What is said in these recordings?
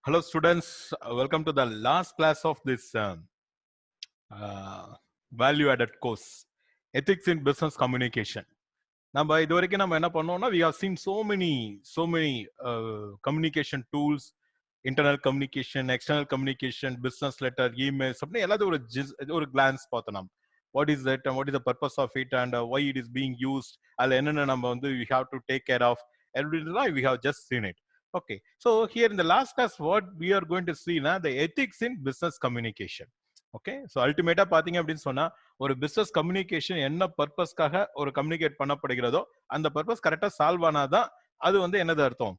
Hello, students. Welcome to the last class of this value-added course, Ethics in Business Communication. நம்ம இது வரைக்கும் நம்ம என்ன பண்ணோம்னா we have seen so many communication tools, internal communication, external communication, business letter, emails அப்படி எல்லாத்தையும் ஒரு glance பார்த்தோம் நம்ம. What is that and what is the purpose of it and why it is being used? அதுல என்னென்ன நம்ம வந்து we have to take care of. Everything we have just seen it. Okay, so here in the last class, what we are going to see now, the ethics in business communication. Okay, so ultimately பாத்தீங்க அப்படின்னு சொன்னா ஒரு business communication என்ன பர்பஸ்க்காக ஒரு communicate பண்ணப்படுகிறதோ அந்த purpose கரெக்டா solve ஆனாதான் அது வந்து என்னது அர்த்தம்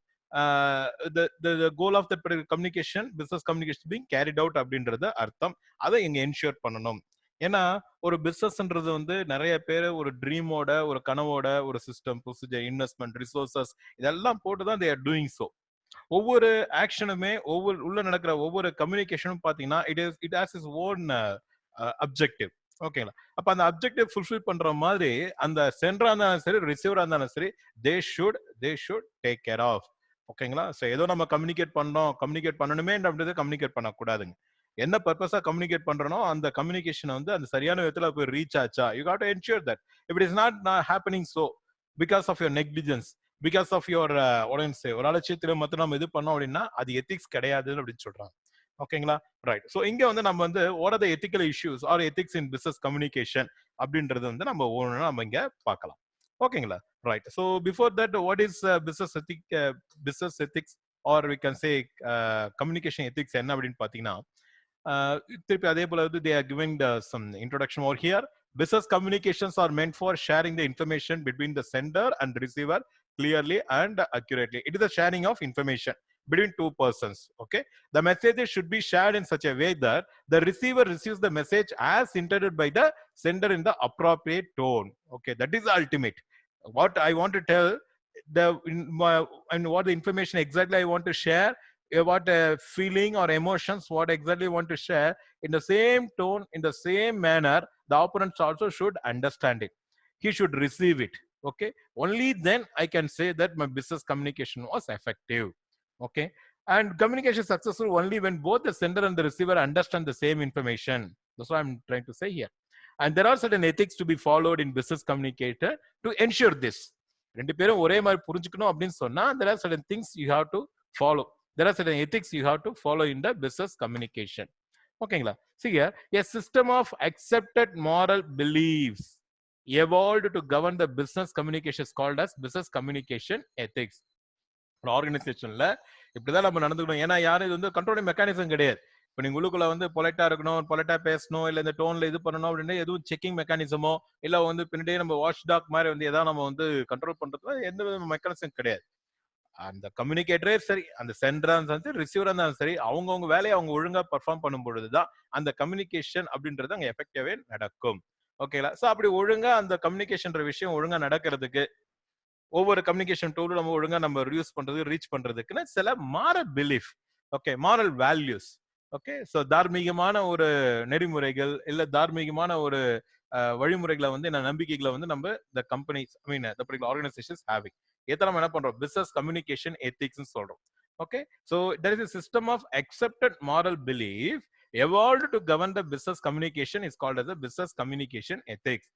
the goal of that communication, business communication being carried out அப்படின்றது அர்த்தம். அதை இங்க என்ஷூர் பண்ணணும். ஏன்னா ஒரு பிசினஸ்ன்றது வந்து நிறைய பேர் ஒரு ட்ரீமோட ஒரு கனவோட ஒரு சிஸ்டம் ப்ரொசீஜர் இன்வெஸ்ட்மெண்ட் ரிசோர்சஸ் இதெல்லாம் போட்டுதான் they are doing so. ஒவ்வொரு ஆக்ஷனுமே உள்ள நடக்கிற ஒவ்வொரு கம்யூனிகேஷனும் பாத்தீங்கன்னா it has its own objective. ஓகேங்களா? அப்ப அந்த அப்ஜெக்டிவ் ஃபுல்ஃபில் பண்ற மாதிரி அந்த சென்டரா இருந்தாலும் சரி ரிசீவரா இருந்தாலும் சரி they should take care of. ஓகேங்களா? ஸோ ஏதோ நம்ம கம்யூனிகேட் பண்ணணுமே அப்படின்றத கம்யூனிகேட் பண்ணக்கூடாதுங்க. என்ன பர்பஸா கம்யூனிகேட் பண்றனோ அந்த கம்யூனிகேஷன் வந்து அந்த சரியான விதத்துல போய் ரீச் ஆச்சா, you got to ensure that if it is not happening so because of your negligence, because of your ஒரு அலட்சியத்திலும் மட்டும் நம்ம இது பண்ணோம் அப்படின்னா அது எத்திக்ஸ் கிடையாது அப்படின்னு சொல்றாங்க. ஓகேங்களா? ரைட். ஸோ இங்க வந்து நம்ம வந்து what are the ethical issues or ethics in business communication அப்படின்றது வந்து நம்ம ஒன்று நம்ம இங்க பார்க்கலாம். ஓகேங்களா? Right. So before that what is business ethics or we can say communication ethics என்ன அப்படின்னு பாத்தீங்கன்னா திருப்பி அதே போல வந்து they are giving some introduction over here. Business communications are meant for sharing the information between the sender and receiver clearly and accurately. It is the sharing of information between two persons. Okay, the messages should be shared in such a way that the receiver receives the message as intended by the sender in the appropriate tone. Okay, that is the ultimate. What I want to tell and what the information exactly I want to share, what feeling or emotions, what exactly you want to share in the same tone, in the same manner, the opponents also should understand it. He should receive it. Okay, only then I can say that my business communication was effective. Okay, and communication successful only when both the sender and the receiver understand the same information. That's what I'm trying to say here. And there are certain ethics to be followed in business communicator to ensure this. ரெண்டு பேரும் ஒரே மாதிரி புரிஞ்சுக்கணும் அப்படின்னு சொன்னா there are certain things you have to follow. There are certain ethics you have to follow in the business communication. Okay, see here, a system of accepted moral beliefs evolved to govern the business communication is called as business communication ethics. ஆர்கனைசேஷன்ல இப்படிதான் நம்ம நடந்துக்கணும். ஏன்னா யாரும் இது வந்து controlling mechanism கிடையாது. இப்ப நீங்க உள்ளுக்குள்ள வந்து பொலைட்டா இருக்கணும், பொலைட்டா பேசணும், இல்ல இந்த டோன்ல இது பண்ணணும் அப்படின்னு எதுவும் செக்கிங் மெக்கானிசமோ இல்ல வந்து பின்னாடியே நம்ம வாட்ச் டாக் மாதிரி வந்து எதாவது நம்ம வந்து கண்ட்ரோல் பண்றதுல எந்த வித மெக்கானிசம் கிடையாது. அந்த கம்யூனிகேட்டரே சரி, அந்த சென்டரா இருந்தாலும் ரிசீவரா இருந்தாலும் சரி, அவங்கவுங்க வேலையை அவங்க ஒழுங்கா பர்ஃபார்ம் பண்ணும் பொழுதுதான் அந்த கம்யூனிகேஷன் அப்படின்றது அங்க எஃபெக்டிவே நடக்கும். ஓகேங்களா? சோ அப்படி ஒழுங்கா அந்த கம்யூனிகேஷன் விஷயம் ஒழுங்கா நடக்கிறதுக்கு ஒவ்வொரு கம்யூனிகேஷன் டூலும் நம்ம ஒழுங்கா நம்ம யூஸ் பண்றது ரீச் பண்றதுக்குன்னு சில moral belief, okay, moral values, okay, so தார்மீகமான ஒரு நெறிமுறைகள் இல்ல தார்மீகமான ஒரு வழிமுறைகளை வந்து நம்பிக்கைகளை வந்து நம்ம the companies, I mean the particular organizations having ஏத்த நம்ம என்ன பண்றோம் business communication ethics ன்னு சொல்றோம். Okay, so there is a system of accepted moral belief evolved to govern the business communication is called as a business communication ethics.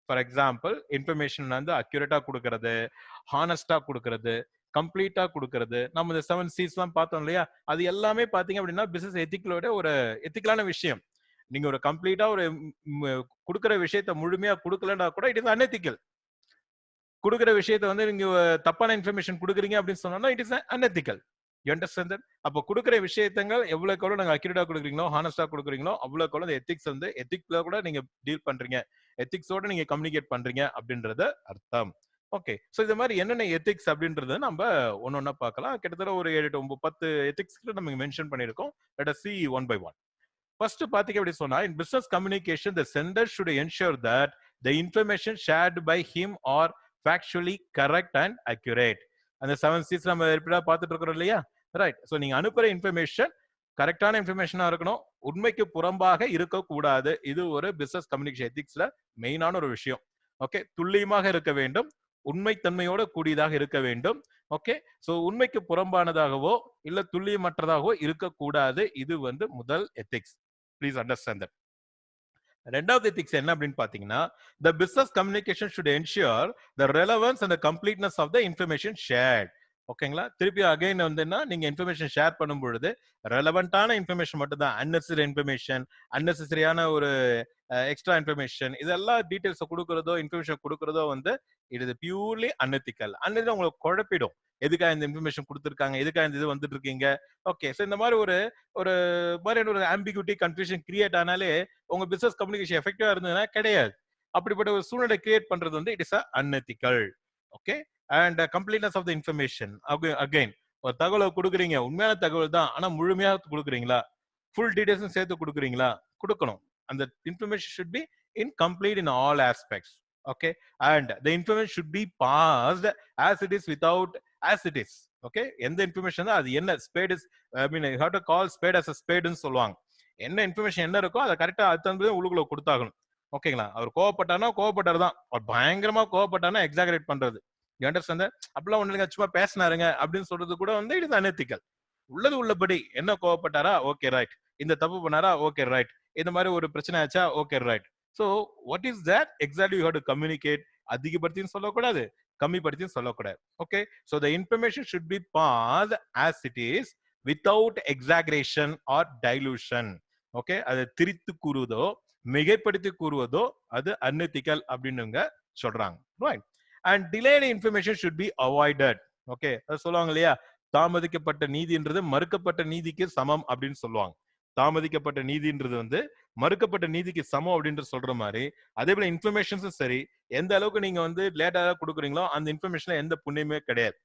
For example, information வந்து accurate கொடுக்கிறது, ஹானஸ்டா கொடுக்கிறது, கம்ப்ளீட்டா கொடுக்கிறது. நம்ம இந்த 7 C's எல்லாம் பார்த்தோம் இல்லையா, அது எல்லாமே பாத்தீங்க அப்படின்னா பிசினஸ் எத்திக்கலோட ஒரு எத்திக்கலான விஷயம். நீங்க ஒரு கம்ப்ளீட்டா ஒரு கொடுக்கிற விஷயத்த முழுமையா கொடுக்கலன்னா கூட இட் இஸ் அன்எத்திக்கல். கொடுக்கிற விஷயத்த வந்து நீங்க தப்பான இன்ஃபர்மேஷன் கொடுக்குறீங்க அப்படின்னு சொன்னா it is unethical. You understand that? அப்போ கொடுக்கிற விஷயத்தங்கள் எவ்வளவுக்கு எவ்வளவு நாங்க அக்யூரேட்டா கொடுக்குறீங்களோ, ஹானஸ்டா கொடுக்குறீங்களோ அவ்வளவுக்கு எவ்வளவு எத்திக்ஸ் வந்து எத்திக்ஸ்ல கூட நீங்க டீல் பண்றீங்க, எத்திக்ஸோட நீங்க கம்யூனிகேட் பண்றீங்க அப்படின்றது அர்த்தம். ஓகே, சோ இந்த மாதிரி என்னென்ன எத்திக்ஸ் அப்படின்றத நம்ம ஒன்னொன்னா பார்க்கலாம். கிட்டத்தட்ட ஒரு 7 to 10 எத்திக்ஸ் நம்ம மென்ஷன் பண்ணிருக்கோம். Let us see one by one. First பாத்தீங்க அப்படி சொன்னா in business communication the sender should ensure that the information shared by him are factually correct and accurate. அந்த 7 C's நம்ம ரிப்பீட்டா பார்த்துட்டு இருக்கோம் இல்லையா? ரைட். சோ நீங்க அனுப்புற இன்ஃபர்மேஷன் கரெக்டான இன்ஃபர்மேஷனா இருக்கணும், உண்மைக்கு புறம்பாக இருக்கக்கூடாது. இது ஒரு பிசினஸ் கம்யூனிகேஷன் எத்திக்ஸ்ல மெயினான ஒரு விஷயம். ஓகே, துல்லியமாக இருக்க வேண்டும், உண்மைத்தன்மையோட கூடியதாக இருக்க வேண்டும். ஓகே, சோ உண்மைக்கு புறம்பானதாகவோ இல்ல துல்லியமற்றதாகவோ இருக்கக்கூடாது. இது வந்து முதல் எத்திக்ஸ். Please understand that. ரெண்டாவது எத்திக்ஸ் என்ன அப்படின்னு பாத்தீங்கன்னா, the business communication should ensure the relevance and the completeness of the information shared. ஓகேங்களா, திருப்பி அகைன் வந்துன்னா நீங்க இன்ஃபர்மேஷன் ஷேர் பண்ணும் பொழுது ரெலவெண்டான இன்ஃபர்மேஷன் மட்டும் தான், அன்னெசரி இன்ஃபர்மேஷன், அன்னெசரியான ஒரு எக்ஸ்ட்ரா இன்ஃபர்மேஷன், இதெல்லாம் டீடைல்ஸ் கொடுக்கறதோ இன்ஃபர்மேஷன் கொடுக்கறதோ வந்து இட் இஸ் பியூர்லி அன்எத்திக்கல். அன்னைக்கு உங்களுக்கு குழப்பிடும், எதுக்காக இந்த இன்ஃபர்மேஷன் கொடுத்துருக்காங்க, எதுக்காக இந்த இது வந்துட்டு இருக்கீங்க. ஓகே, ஸோ இந்த மாதிரி ஒரு ஒரு மாதிரி ஒரு ஆம்பிகுட்டி கன்ஃபியூஷன் கிரியேட் ஆனாலே உங்க பிசினஸ் கம்யூனிகேஷன் எஃபெக்டிவா இருந்ததுன்னா கிடையாது. அப்படிப்பட்ட ஒரு சூழ்நிலை கிரியேட் பண்றது வந்து it is unethical. Okay, and completeness of the information. Again ஒரு தகவலை கொடுக்குறீங்க, உண்மையான தகவல் தான், ஆனா முழுமையா கொடுக்குறீங்களா, ஃபுல் டீடைல்ஸும் சேர்த்து கொடுக்குறீங்களா, கொடுக்கணும். அந்த information should be incomplete in all aspects. Okay, and the information should be passed as it is without as it is. Okay, எந்த இன்ஃபர்மேஷன் தான் அது என்ன spade is, I mean you have to call spade as a spade ன்னு சொல்லுவாங்க. என்ன information என்ன இருக்கோ அதை கரெக்டா அது உள்ளுக்குள்ள கொடுத்தாகணும். ஓகேங்களா, அவர் கோவப்பட்டானா கோவப்பட்டார் தான், அவர் பயங்கரமா கோவப்பட்டானா எக்ஸாகரேட் பண்றது, யூ அண்டர்ஸ்டாண்ட்? அப்படிலாம் ஒண்ணு இல்லைங்க, சும்மா பேசினாருங்க அப்படின்னு சொல்றது கூட வந்து இட் இஸ் அன்எத்திக்கல். உள்ளது உள்ளபடி என்ன கோவப்பட்டாரா, ஓகே ரைட், இந்த தப்பு பண்ணாரா, ஓகே ரைட், இந்த மாதிரி ஒரு பிரச்சனை ஆச்சா, okay right. So what is that exactly you have to communicate? அதிகப்படுத்தியும் சொல்லக்கூடாது, கம்மிப்படுத்தியும் சொல்லக்கூடாது. Okay, so the information should be passed as it is without exaggeration or dilution. Okay, அது திரித்து கூறுவதோ மிகைப்படுத்தி கூறுவதோ அது unethical அப்படின்னுங்க சொல்றாங்க. Right, and delayed information should be avoided. Okay, அது சொல்லுவாங்க இல்லையா, தாமதிக்கப்பட்ட நீதின்றது மறுக்கப்பட்ட நீதிக்கு சமம் அப்படின்னு சொல்லுவாங்க. தாமதிக்கப்பட்ட நீதின்றது வந்து மறுக்கப்பட்ட நீதிக்கு சமம் அப்படின்ற சொல்ற மாதிரி, அதே போல இன்ஃபர்மேஷன்ஸும் சரி, எந்த அளவுக்கு நீங்க வந்து லேட்டா கொடுக்குறீங்களோ அந்த இன்ஃபர்மேஷன்ல எந்த புண்ணியமே கிடையாது.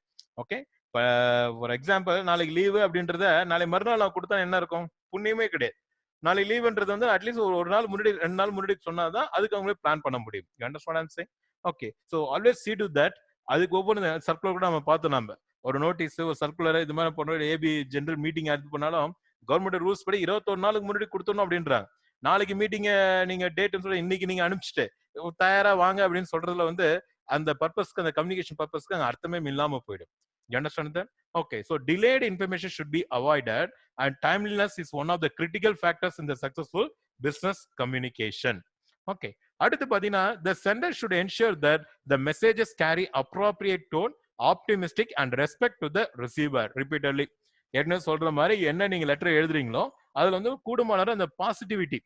ஓகே, ஃபார் எக்ஸாம்பிள் நாளைக்கு லீவு அப்படின்றத நாளை மறுநாள் நான் கொடுத்தா என்ன இருக்கும், புண்ணியமே கிடையாது. நாளைக்கு லீவுன்றது வந்து அட்லீஸ்ட் ஒரு நாள் முன்னாடி 2 நாள் முன்னாடி சொன்னாதான் அதுக்கு அவங்களே பிளான் பண்ண முடியும். You understand I am saying? Okay, so always see to that. அதுக்கு ஒவ்வொரு சர்க்குலர் கூட நம்ம பார்த்தோம், நம்ம ஒரு நோட்டீஸ் ஒரு சர்க்குலர் இது மாதிரி போன ஏபி ஜெனரல் மீட்டிங் அது பண்ணாலும் கவர்மெண்ட் ரூல்ஸ் படி 21 நாளுக்கு முன்னாடி கொடுத்தணும் அப்படின்றாங்க. நாளைக்கு மீட்டிங்க நீங்க டேட் சொல்லி இன்னைக்கு நீங்க அனுப்பிச்சிட்டு தயாரா வாங்க அப்படின்னு சொல்றதுல வந்து அந்த பர்பஸ்க்கு, அந்த கம்யூனிகேஷன் பர்பஸ்க்கு அங்க அர்த்தமே இல்லாம போயிடும். You understand that? Okay, so delayed information should be avoided and timeliness is one of the critical factors in the successful business communication. Okay, அடுத்து பாத்தீங்கன்னா the sender should ensure that the messages carry appropriate tone, optimistic and respect to the receiver. Repeatedly என்ன சொல்ற மாதிரி என்ன நீங்க letter எழுதுறீங்களோ அதுல வந்து கூடுமானவரை அந்த பாசிட்டிவிட்டி,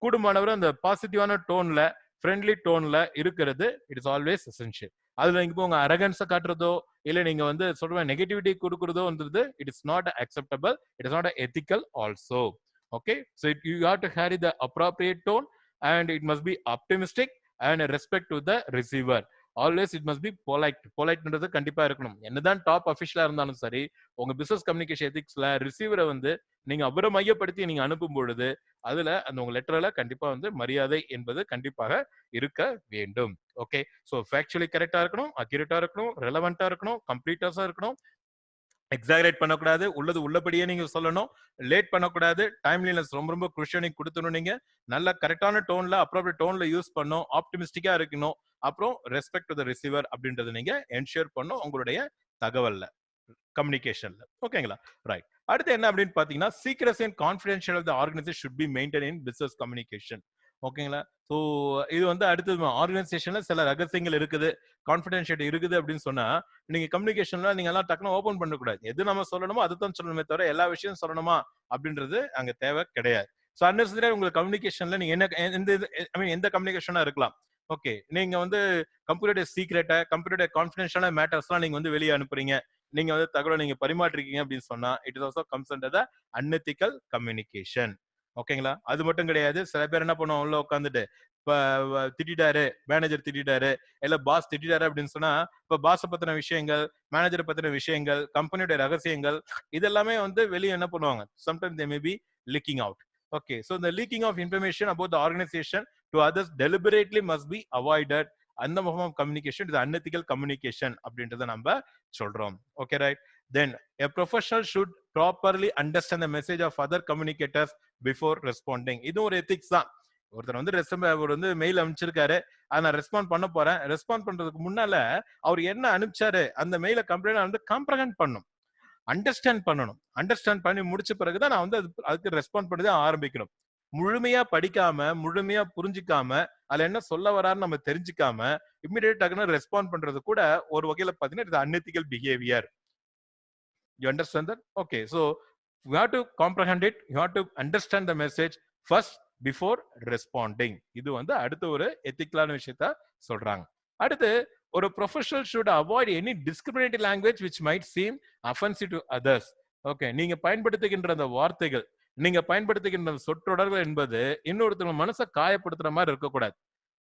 கூடுமானவரை அந்த பாசிட்டிவான டோன்ல, ஃப்ரெண்ட்லி டோன்ல இருக்கிறது இட் இஸ் ஆல்வேஸ் எசென்ஷியல். அதுல நீங்க உங்க அரகன்ஸை காட்டுறதோ இல்ல நீங்க வந்து சொல்ற நெகட்டிவிட்டி கொடுக்கறதோன்றது it is not acceptable, it is not ethical also. Okay, so you have to carry the appropriate tone and it must be optimistic and respect to the receiver. Always it must be polite. பொலைட்ன்றது கண்டிப்பா இருக்கணும். என்னதான் top அஃபிஷியலா இருந்தாலும் சரி, உங்க business communication எத்திக்ஸ்ல ரிசீவரை வந்து நீங்க அவரை மையப்படுத்தி நீங்க அனுப்பும் பொழுது அதுல அந்த உங்க லெட்டர்ல கண்டிப்பா வந்து மரியாதை என்பது கண்டிப்பாக இருக்க வேண்டும். ஓகே, சோ ஃபேக்சுவலி கரெக்டா இருக்கணும், அக்யூரேட்டா இருக்கணும், ரெலவெண்டா இருக்கணும், கம்ப்ளீட்டா இருக்கணும், எக்ஸாகரேட் பண்ணக்கூடாது, உள்ளது உள்ளபடியே நீங்க சொல்லணும், லேட் பண்ணக்கூடாது, டைம்லினஸ் ரொம்ப ரொம்ப குருஷியல் கொடுத்துணும், நீங்க நல்ல கரெக்டான டோன்ல அப்ராப்ரியேட் டோன்ல யூஸ் பண்ணணும், ஆப்டிமிஸ்டிக்கா இருக்கணும், அப்புறம் ரெஸ்பெக்ட் டு தி ரிசீவர் அப்படின்றது நீங்க என்ஷூர் பண்ணணும் உங்களுடைய தகவல்ல, கம்யூனிகேஷன்ல. ஓகேங்களா, ரைட். அடுத்து என்ன அப்படின்னு பாத்தீங்கன்னா secrecy and confidential of the organisation should be maintain in business communication. ஓகேங்களா, ஸோ இது வந்து அடுத்தது ஆர்கனைசேஷன்ல சில ரகசியங்கள் இருக்குது, கான்ஃபிடென்ஷியல் இருக்குது அப்படின்னு சொன்னா நீங்க கம்யூனிகேஷன்ல நீங்க எல்லாம் டக்குனு ஓபன் பண்ணக்கூடாது. எது நம்ம சொல்லணுமோ அதுதான் சொல்லணுமே தவிர எல்லா விஷயம் சொல்லணுமா அப்படின்றது அங்க தேவை கிடையாது. ஸோ அன்னெசரியா உங்க கம்யூனிகேஷன்ல நீங்க என்ன எந்த கம்யூனிகேஷனா இருக்கலாம். ஓகே, நீங்க வந்து கம்ப்யூட்டர் சீக்ரெட்டை, கம்ப்யூட்டர் கான்ஃபிடென்ஷியலான மேட்டர்ஸ்லாம் நீங்க வந்து வெளியே அனுப்புறீங்க, நீங்க வந்து தகவலை நீங்க பரிமாற்றிருக்கீங்க அப்படின்னு சொன்னா it is also comes under the unethical communication. ஓகேங்களா, அது மட்டும் கிடையாது, சில பேர் என்ன பண்ணுவோம், உள்ள உட்காந்துட்டு திட்டாரு, மேனேஜர் திட்டாரு, இல்ல பாஸ் திட்டாரு அப்படின்னு சொன்னா இப்ப பாஸ பத்தின விஷயங்கள், மேனேஜரை பத்தின விஷயங்கள், கம்பெனியோட ரகசியங்கள் இதெல்லாமே வந்து வெளியே என்ன பண்ணுவாங்க, sometimes they may be leaking out. Okay, so the leaking of information about the organization to others deliberately must be avoided. அந்த முகம் கம்யூனிகேஷன் இது unethical communication அப்படின்றத நம்ம சொல்றோம். Okay, right? Then a professional should properly understand the message of other communicators before responding. இது ஒரு ethics தான். ஒருத்தர் வந்து அவர் வந்து மெயில் அனுப்பிச்சிருக்காரு, அதை நான் ரெஸ்பாண்ட் பண்ண போறேன். ரெஸ்பாண்ட் பண்றதுக்கு முன்னால அவர் என்ன அனுப்பிச்சாரு அந்த மெயில கம்ப்ளீட்டா வந்து காம்ப்ரஹெண்ட் பண்ணணும், அண்டர்ஸ்டாண்ட் பண்ணணும். அண்டர்ஸ்டாண்ட் பண்ணி முடிச்ச பிறகுதான் நான் வந்து அதுக்கு ரெஸ்பாண்ட் பண்ணி தான் ஆரம்பிக்கணும். முழுமையா படிக்காம, முழுமையா புரிஞ்சுக்காம, அதுல என்ன சொல்ல வரான்னு நம்ம தெரிஞ்சுக்காம இமிடியேட்டா ரெஸ்பாண்ட் பண்றது கூட ஒரு வகையில பாத்தீங்கன்னா இது unethical behaviour. You understand that? Okay, so you have to comprehend it, you have to understand the message first before responding. இது வந்து அடுத்த ஒரு எத்திக்கலான விஷயத்த சொல்றாங்க. அடுத்து ஒரு professional should avoid any discriminatory language which might seem offensive to others. Okay, நீங்க பயன்படுத்துகின்ற அந்த வார்த்தைகள், நீங்க பயன்படுத்துகின்ற சொற்றொடர்கள் என்பது இன்னொருத்தவங்க மனசை காயப்படுத்துற மாதிரி இருக்கக்கூடாது.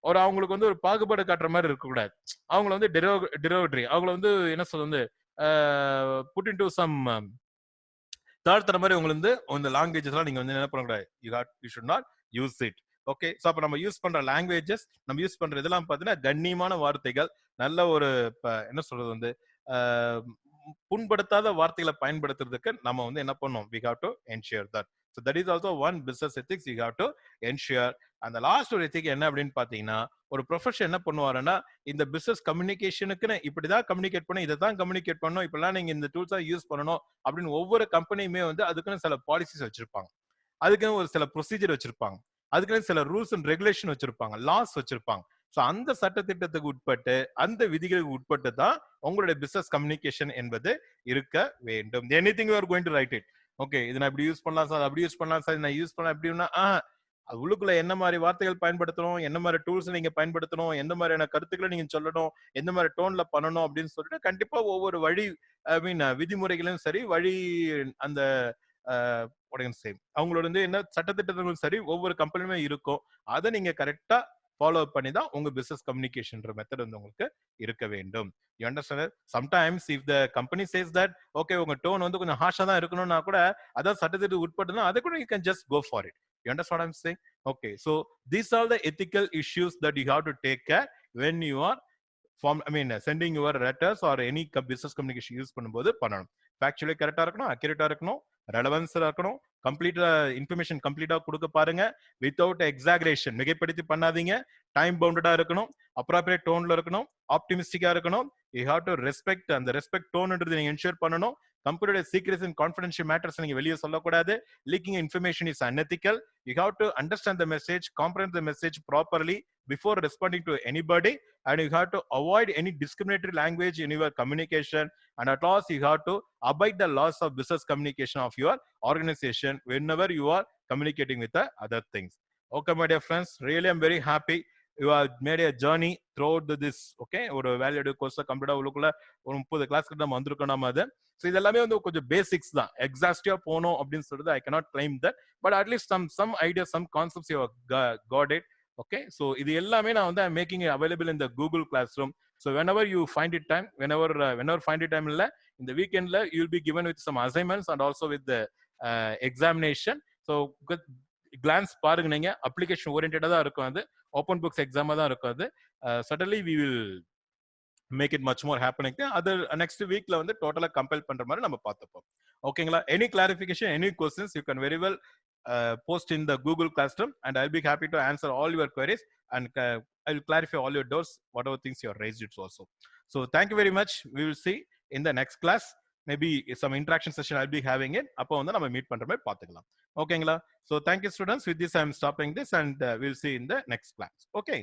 ஒரு அவங்களுக்கு வந்து ஒரு பாகுபாடு காட்டுற மாதிரி இருக்கக்கூடாது. அவங்கள வந்து டெரோகேட்டரி, அவங்கள வந்து என்ன சொல்றது, புட் இன்டு சம் தாழ்த்துற மாதிரி உங்களை வந்து இந்த லாங்குவேஜஸ் எல்லாம் நீங்க வந்து என்ன பண்ணக்கூடாது, you should not use it. Okay, so அப்போ நம்ம யூஸ் பண்ற லாங்குவேஜஸ், நம்ம யூஸ் பண்ற இதெல்லாம் பார்த்தீங்கன்னா கண்ணியமான வார்த்தைகள், நல்ல ஒரு என்ன சொல்றது வந்து புண்படுத்தாத வார்த்தைகளை பயன்படுத்துறதுக்கு நம்ம வந்து என்ன பண்ணோம், we have to ensure that. So that is also one business ethics you have to ensure. அந்த லாஸ்ட் ஒரு எத்திக் என்ன அப்படின்னு பாத்தீங்கன்னா, ஒரு ப்ரொஃபஷன் என்ன பண்ணுவாருன்னா, இந்த பிசினஸ் கம்யூனிகேஷனுக்குன்னு இப்படிதான் கம்யூனிகேட் பண்ணணும், இதை தான் கம்யூனிகேட் பண்ணணும், இப்பெல்லாம் நீங்க இந்த டூல்ஸா யூஸ் பண்ணணும் அப்படின்னு ஒவ்வொரு கம்பெனியுமே வந்து அதுக்குன்னு சில பாலிசிஸ் வச்சிருப்பாங்க, அதுக்குன்னு ஒரு சில ப்ரொசீஜர் வச்சிருப்பாங்க, அதுக்குன்னு சில ரூல்ஸ் அண்ட் ரெகுலேஷன் வச்சிருப்பாங்க, லாஸ் வச்சிருப்பாங்க. ஸோ அந்த சட்டத்திட்டத்துக்கு உட்பட்டு, அந்த விதிகளுக்கு உட்பட்டு தான் உங்களுடைய பிசினஸ் கம்யூனிகேஷன் என்பது இருக்க வேண்டும். Anything you are going to right it. Okay, இது நான் இப்படி யூஸ் பண்ணலாம் சார், அப்படி யூஸ் பண்ணலாம் சார், நான் யூஸ் பண்ண எப்படின்னா உள்ளுக்குள்ள என்ன மாதிரி வார்த்தைகள் பயன்படுத்தணும், என்ன மாதிரி டூல்ஸ் நீங்க பயன்படுத்தணும், எந்த மாதிரியான கருத்துக்களை நீங்க சொல்லணும், எந்த மாதிரி டோன்ல பண்ணணும் அப்படின்னு சொல்லிட்டு கண்டிப்பா ஒவ்வொரு வழி விதிமுறைகளும் சரி, வழி அந்த அவங்களோட வந்து என்ன சட்டத்திட்டங்களும் சரி ஒவ்வொரு கம்பெனியுமே இருக்கும். அதை நீங்க கரெக்டா ஃபாலோ பண்ணி தான் உங்க பிசினஸ் கம்யூனிகேஷன் மெத்தட் வந்து உங்களுக்கு இருக்க வேண்டும். You understand? Sometimes if the company says that okay உங்க டோன் வந்து கொஞ்சம் ஹார்ஷா தான் இருக்கணும்னா கூட, அதான் சட்டத்திட்டத்துக்கு உட்பட்டுனா அதை கூட you can just go for it. You understand what I'm saying? Okay, so these are the ethical issues that you have to take care when you are sending your letters or any business communication use பண்ணும்போது பண்ணணும். Factually கரெக்டா இருக்கணும், accurate இருக்கணும், ரெலவன்ஸா இருக்கணும், கம்ப்ளீட்டா information கம்ப்ளீட்டா கொடுக்க பாருங்க, வித்தவுட் எக்ஸாகரேஷன், மிகைப்படுத்தி பண்ணாதீங்க, டைம் பவுண்டடா இருக்கணும், அப்ராப்ரியேட் டோன்ல இருக்கணும், ஆப்டிமிஸ்டிக்கா இருக்கணும். யூ ஹேவ் டு ரெஸ்பெக்ட், அந்த ரெஸ்பெக்ட் டோன்ன்றது நீங்க என்ஷூர் பண்ணணும். கம்பெனியோட சீக்ரெட்ஸ் அண்ட் கான்ஃபிடென்ஷியல் மேட்டர்ஸ் நீங்க வெளியே சொல்லக்கூடாது. Leaking information is unethical. You have to understand the message, comprehend the message properly before responding to anybody, and you have to avoid any discriminatory language in your communication, and at last you have to abide the laws of business communication of your organization whenever you are communicating with the other things. Okay my dear friends, really I'm very happy you have made a journey throughout this. Okay, ஒரு valued course கம்ப்ளீட்டா உள்ளுக்குள்ள ஒரு 30 class கிட்ட நம்ம வந்திருக்கோம் நம்ம. அது so இதெல்லாமே வந்து கொஞ்சம் பேசிக்ஸ் தான், எக்ஸாஸ்டிவா போனோம் அப்படின்னு சொல்றது ஐ cannot claim that, but at least some ideas, some concepts you have got it. Okay, so இது எல்லாமே நான் வந்து I'm making it available in the Google Classroom. So whenever you find it time, whenever find it time இல்ல, இந்த வீக்கெண்ட்ல you will be given with some assignments and also with the examination. So glance பாருங்க, நீங்க application ஓரியன்டடா தான் இருக்கும், அது open books எக்ஸாமா தான் இருக்கும். அது suddenly we will make it much more happening. Other next weekல வந்து டோட்டலா கம்பைல் பண்ற மாதிரி நம்ம பார்த்துப்போம். ஓகேங்களா? Any clarification, any questions you can very well post in the Google Classroom and I'll be happy to answer all your queries and I'll clarify all your doubts, whatever things you have raised it also. So thank you very much. We will see in the next class. Maybe some interaction session I'll be having it. அப்போ வந்து நம்ம meet பண்ற மாதிரி பார்த்துக்கலாம். ஓகேங்களா? So thank you students. With this I am stopping this and we'll see in the next class. Okay.